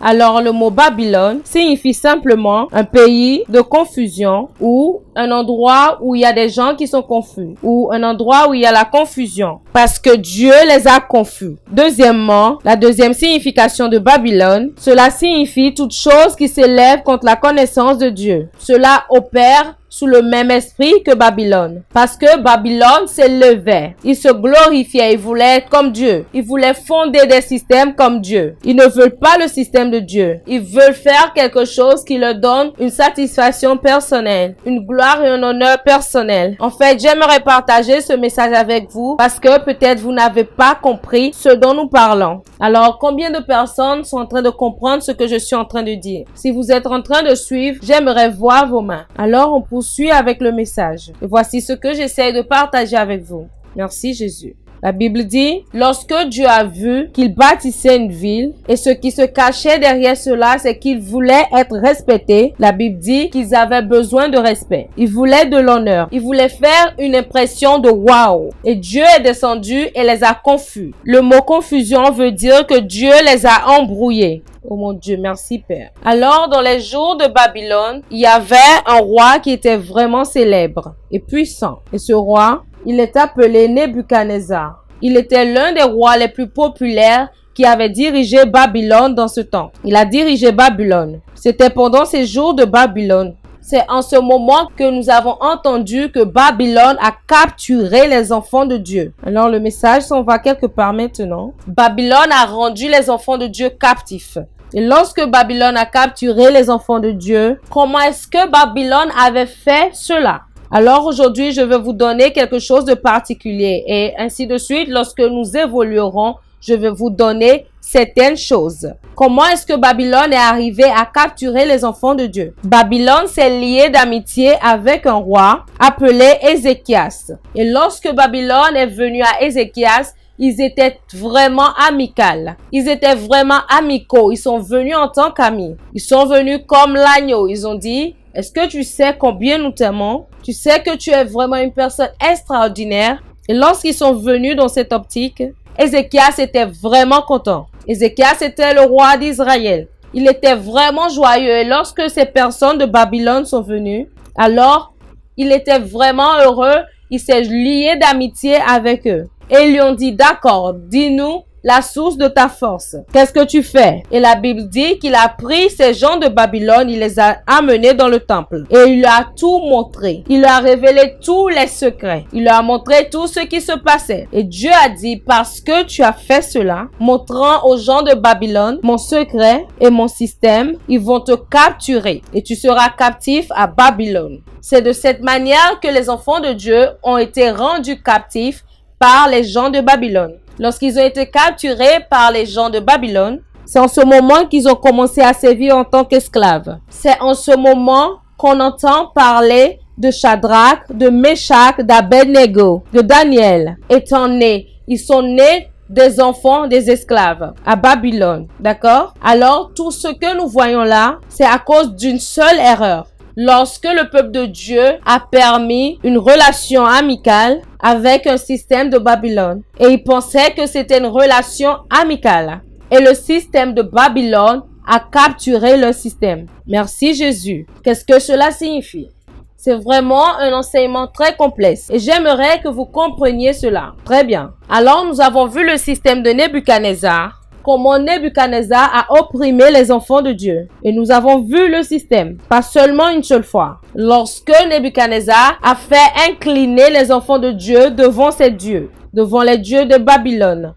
Alors le mot Babylone signifie simplement un pays de confusion ou un endroit où il y a des gens qui sont confus ou un endroit où il y a la confusion parce que Dieu les a confus. Deuxièmement, la deuxième signification de Babylone, cela signifie toute chose qui s'élève contre la connaissance de Dieu. Cela opère sous le même esprit que Babylone. Parce que Babylone s'élevait. Il se glorifiait. Il voulait être comme Dieu. Il voulait fonder des systèmes comme Dieu. Ils ne veulent pas le système de Dieu. Ils veulent faire quelque chose qui leur donne une satisfaction personnelle, une gloire et un honneur personnel. En fait, j'aimerais partager ce message avec vous parce que peut-être vous n'avez pas compris ce dont nous parlons. Alors, combien de personnes sont en train de comprendre ce que je suis en train de dire? Si vous êtes en train de suivre, j'aimerais voir vos mains. Alors, on poursuit avec le message. Et voici ce que j'essaie de partager avec vous. Merci Jésus. La Bible dit, lorsque Dieu a vu qu'il bâtissait une ville, et ce qui se cachait derrière cela, c'est qu'ils voulaient être respectés. La Bible dit qu'ils avaient besoin de respect. Ils voulaient de l'honneur. Ils voulaient faire une impression de wow. Et Dieu est descendu et les a confus. Le mot confusion veut dire que Dieu les a embrouillés. Oh mon Dieu, merci Père. Alors, dans les jours de Babylone, il y avait un roi qui était vraiment célèbre et puissant. Et ce roi, il est appelé Nebuchadnezzar. Il était l'un des rois les plus populaires qui avait dirigé Babylone dans ce temps. Il a dirigé Babylone. C'était pendant ces jours de Babylone. C'est en ce moment que nous avons entendu que Babylone a capturé les enfants de Dieu. Alors le message s'en va quelque part maintenant. Babylone a rendu les enfants de Dieu captifs. Et lorsque Babylone a capturé les enfants de Dieu, comment est-ce que Babylone avait fait cela? Alors aujourd'hui, je vais vous donner quelque chose de particulier et ainsi de suite, lorsque nous évoluerons, je vais vous donner certaines choses. Comment est-ce que Babylone est arrivé à capturer les enfants de Dieu? Babylone s'est lié d'amitié avec un roi appelé Ézéchias. Et lorsque Babylone est venu à Ézéchias, ils étaient vraiment amicaux. Ils étaient vraiment amicaux. Ils sont venus en tant qu'amis. Ils sont venus comme l'agneau. Ils ont dit, est-ce que tu sais combien nous t'aimons? Tu sais que tu es vraiment une personne extraordinaire. Et lorsqu'ils sont venus dans cette optique, Ézéchias était vraiment content. Ézéchias était le roi d'Israël. Il était vraiment joyeux. Et lorsque ces personnes de Babylone sont venues, alors il était vraiment heureux. Il s'est lié d'amitié avec eux. Et ils lui ont dit, d'accord, dis-nous la source de ta force. Qu'est-ce que tu fais? Et la Bible dit qu'il a pris ces gens de Babylone, il les a amenés dans le temple. Et il leur a tout montré. Il leur a révélé tous les secrets. Il leur a montré tout ce qui se passait. Et Dieu a dit, parce que tu as fait cela, montrant aux gens de Babylone mon secret et mon système, ils vont te capturer. Et tu seras captif à Babylone. C'est de cette manière que les enfants de Dieu ont été rendus captifs par les gens de Babylone. Lorsqu'ils ont été capturés par les gens de Babylone, c'est en ce moment qu'ils ont commencé à servir en tant qu'esclaves. C'est en ce moment qu'on entend parler de Shadrach, de Meshach, d'Abednego, de Daniel étant nés. Ils sont nés des enfants des esclaves à Babylone. D'accord? Alors, tout ce que nous voyons là, c'est à cause d'une seule erreur. Lorsque le peuple de Dieu a permis une relation amicale avec un système de Babylone. Et ils pensaient que c'était une relation amicale. Et le système de Babylone a capturé leur système. Merci Jésus. Qu'est-ce que cela signifie? C'est vraiment un enseignement très complexe. Et j'aimerais que vous compreniez cela. Très bien. Alors nous avons vu le système de Nebuchadnezzar. Comment Nebuchadnezzar a opprimé les enfants de Dieu. Et nous avons vu le système, pas seulement une seule fois. Lorsque Nebuchadnezzar a fait incliner les enfants de Dieu devant ses dieux, devant les dieux de Babylone.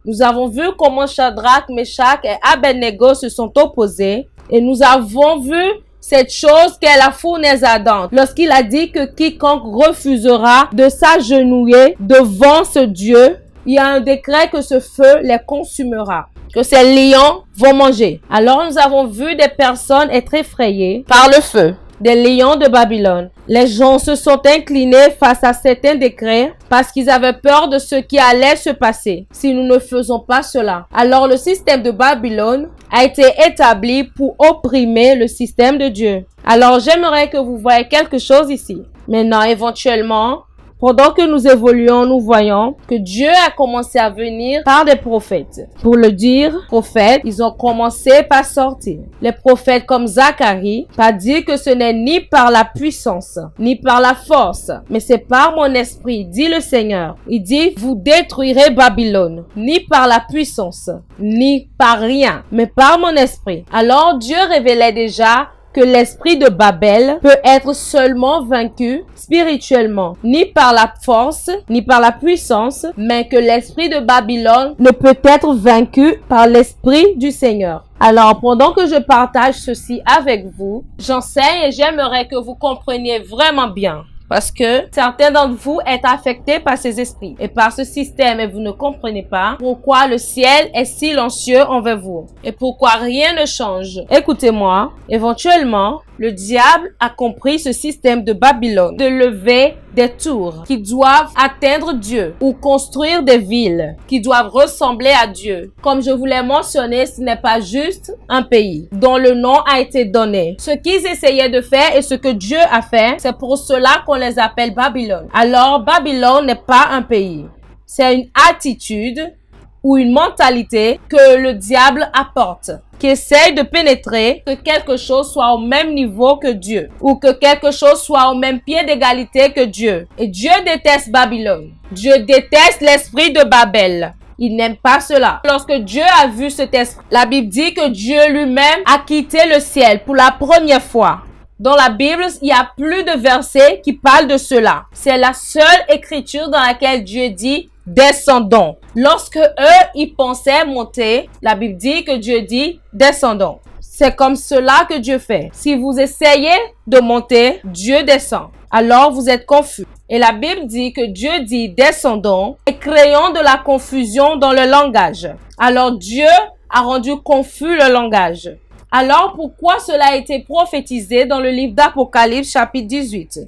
Nous avons vu comment Shadrach, Meshach et Abednego se sont opposés. Et nous avons vu cette chose qu'est la fournaise ardente. Lorsqu'il a dit que quiconque refusera de s'agenouiller devant ce Dieu, il y a un décret que ce feu les consumera, que ces lions vont manger. Alors nous avons vu des personnes être effrayées par le feu, des lions de Babylone. Les gens se sont inclinés face à certains décrets parce qu'ils avaient peur de ce qui allait se passer si nous ne faisons pas cela. Alors le système de Babylone a été établi pour opprimer le système de Dieu. Alors j'aimerais que vous voyez quelque chose ici. Maintenant, éventuellement, Pendant que nous évoluons, nous voyons que Dieu a commencé à venir par des prophètes. Pour le dire, prophètes, ils ont commencé par sortir. Les prophètes comme Zacharie, pas dire que ce n'est ni par la puissance, ni par la force, mais c'est par mon esprit, dit le Seigneur. Il dit, vous détruirez Babylone, ni par la puissance, ni par rien, mais par mon esprit. Alors Dieu révélait déjà que l'esprit de Babel peut être seulement vaincu spirituellement, ni par la force, ni par la puissance, mais que l'esprit de Babylone ne peut être vaincu par l'esprit du Seigneur. Alors, pendant que je partage ceci avec vous, j'enseigne et j'aimerais que vous compreniez vraiment bien. Parce que certains d'entre vous êtes affectés par ces esprits et par ce système et vous ne comprenez pas pourquoi le ciel est silencieux envers vous et pourquoi rien ne change. Écoutez-moi, éventuellement, le diable a compris ce système de Babylone, de lever des tours qui doivent atteindre Dieu ou construire des villes qui doivent ressembler à Dieu. Comme je vous l'ai mentionné, ce n'est pas juste un pays dont le nom a été donné. Ce qu'ils essayaient de faire et ce que Dieu a fait, c'est pour cela qu'on les appelle Babylone. Alors, Babylone n'est pas un pays. C'est une attitude ou une mentalité que le diable apporte, qui essaye de pénétrer que quelque chose soit au même niveau que Dieu, ou que quelque chose soit au même pied d'égalité que Dieu. Et Dieu déteste Babylone. Dieu déteste l'esprit de Babel. Il n'aime pas cela. Lorsque Dieu a vu cet esprit, la Bible dit que Dieu lui-même a quitté le ciel pour la première fois. Dans la Bible, il y a plus de versets qui parlent de cela. C'est la seule écriture dans laquelle Dieu dit descendons. Lorsque eux, ils pensaient monter, la Bible dit que Dieu dit descendons. C'est comme cela que Dieu fait. Si vous essayez de monter, Dieu descend. Alors vous êtes confus. Et la Bible dit que Dieu dit descendons et créons de la confusion dans le langage. Alors Dieu a rendu confus le langage. Alors pourquoi cela a été prophétisé dans le livre d'Apocalypse chapitre 18?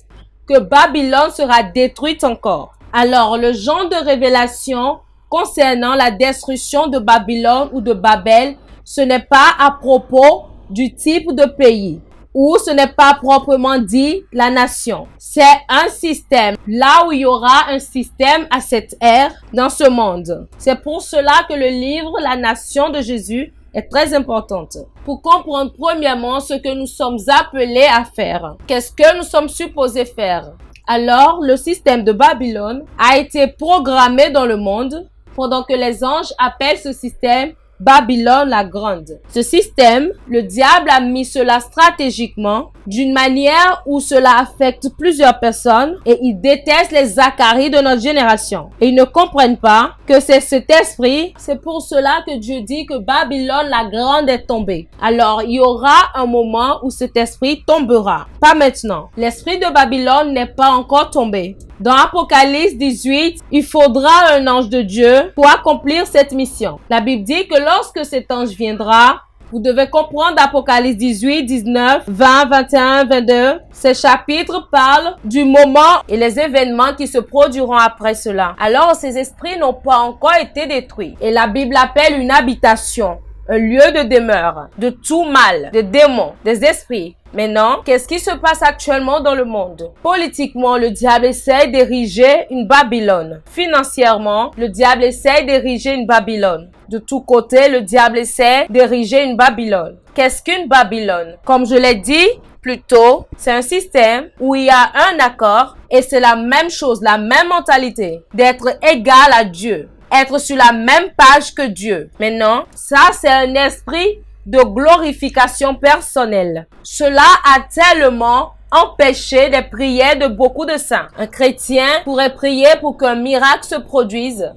Que Babylone sera détruite encore. Alors le genre de révélation concernant la destruction de Babylone ou de Babel, ce n'est pas à propos du type de pays ou ce n'est pas proprement dit la nation. C'est un système, là où il y aura un système à cette ère dans ce monde. C'est pour cela que le livre La Nation de Jésus est très importante pour comprendre premièrement ce que nous sommes appelés à faire. Qu'est-ce que nous sommes supposés faire? Alors, le système de Babylone a été programmé dans le monde pendant que les anges appellent ce système Babylone la Grande. Ce système, le diable a mis cela stratégiquement d'une manière où cela affecte plusieurs personnes et il déteste les Zacharie de notre génération. Et ils ne comprennent pas que c'est cet esprit, c'est pour cela que Dieu dit que Babylone la Grande est tombée. Alors, il y aura un moment où cet esprit tombera. Pas maintenant. L'esprit de Babylone n'est pas encore tombé. Dans Apocalypse 18, il faudra un ange de Dieu pour accomplir cette mission. La Bible dit que lorsque cet ange viendra, vous devez comprendre Apocalypse 18, 19, 20, 21, 22. Ces chapitres parlent du moment et les événements qui se produiront après cela. Alors, ces esprits n'ont pas encore été détruits. Et la Bible appelle une habitation, un lieu de demeure, de tout mal, des démons, des esprits. Maintenant, qu'est-ce qui se passe actuellement dans le monde? Politiquement, le diable essaie d'ériger une Babylone. Financièrement, le diable essaie d'ériger une Babylone. De tous côtés, le diable essaie d'ériger une Babylone. Qu'est-ce qu'une Babylone? Comme je l'ai dit plus tôt, c'est un système où il y a un accord et c'est la même chose, la même mentalité d'être égal à Dieu, être sur la même page que Dieu. Maintenant, ça c'est un esprit de glorification personnelle. Cela a tellement empêché des prières de beaucoup de saints. Un chrétien pourrait prier pour qu'un miracle se produise,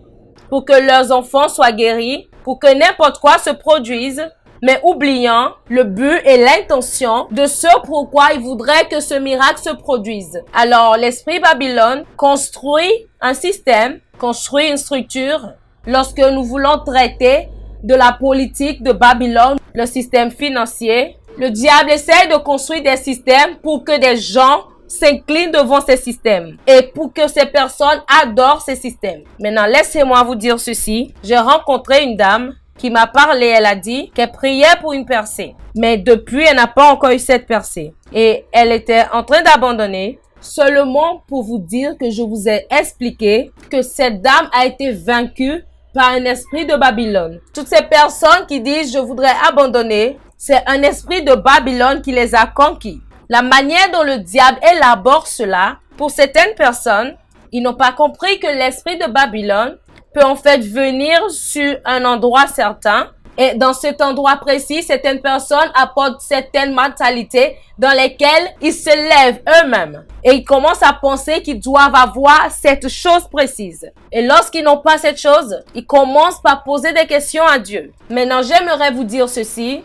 pour que leurs enfants soient guéris, pour que n'importe quoi se produise, mais oubliant le but et l'intention de ce pourquoi il voudrait que ce miracle se produise. Alors, l'esprit Babylone construit un système, construit une structure. Lorsque nous voulons traiter de la politique de Babylone, le système financier, le diable essaie de construire des systèmes pour que des gens s'inclinent devant ces systèmes et pour que ces personnes adorent ces systèmes. Maintenant, laissez-moi vous dire ceci. J'ai rencontré une dame qui m'a parlé, elle a dit qu'elle priait pour une percée. Mais depuis, elle n'a pas encore eu cette percée. Et elle était en train d'abandonner. seulement pour vous dire que je vous ai expliqué que cette dame a été vaincue par un esprit de Babylone. Toutes ces personnes qui disent « je voudrais abandonner », c'est un esprit de Babylone qui les a conquis. La manière dont le diable élabore cela, pour certaines personnes, ils n'ont pas compris que l'esprit de Babylone peut en fait venir sur un endroit certain. Et dans cet endroit précis, certaines personnes apportent certaines mentalités dans lesquelles ils se lèvent eux-mêmes. Et ils commencent à penser qu'ils doivent avoir cette chose précise. Et lorsqu'ils n'ont pas cette chose, ils commencent par poser des questions à Dieu. Maintenant, j'aimerais vous dire ceci.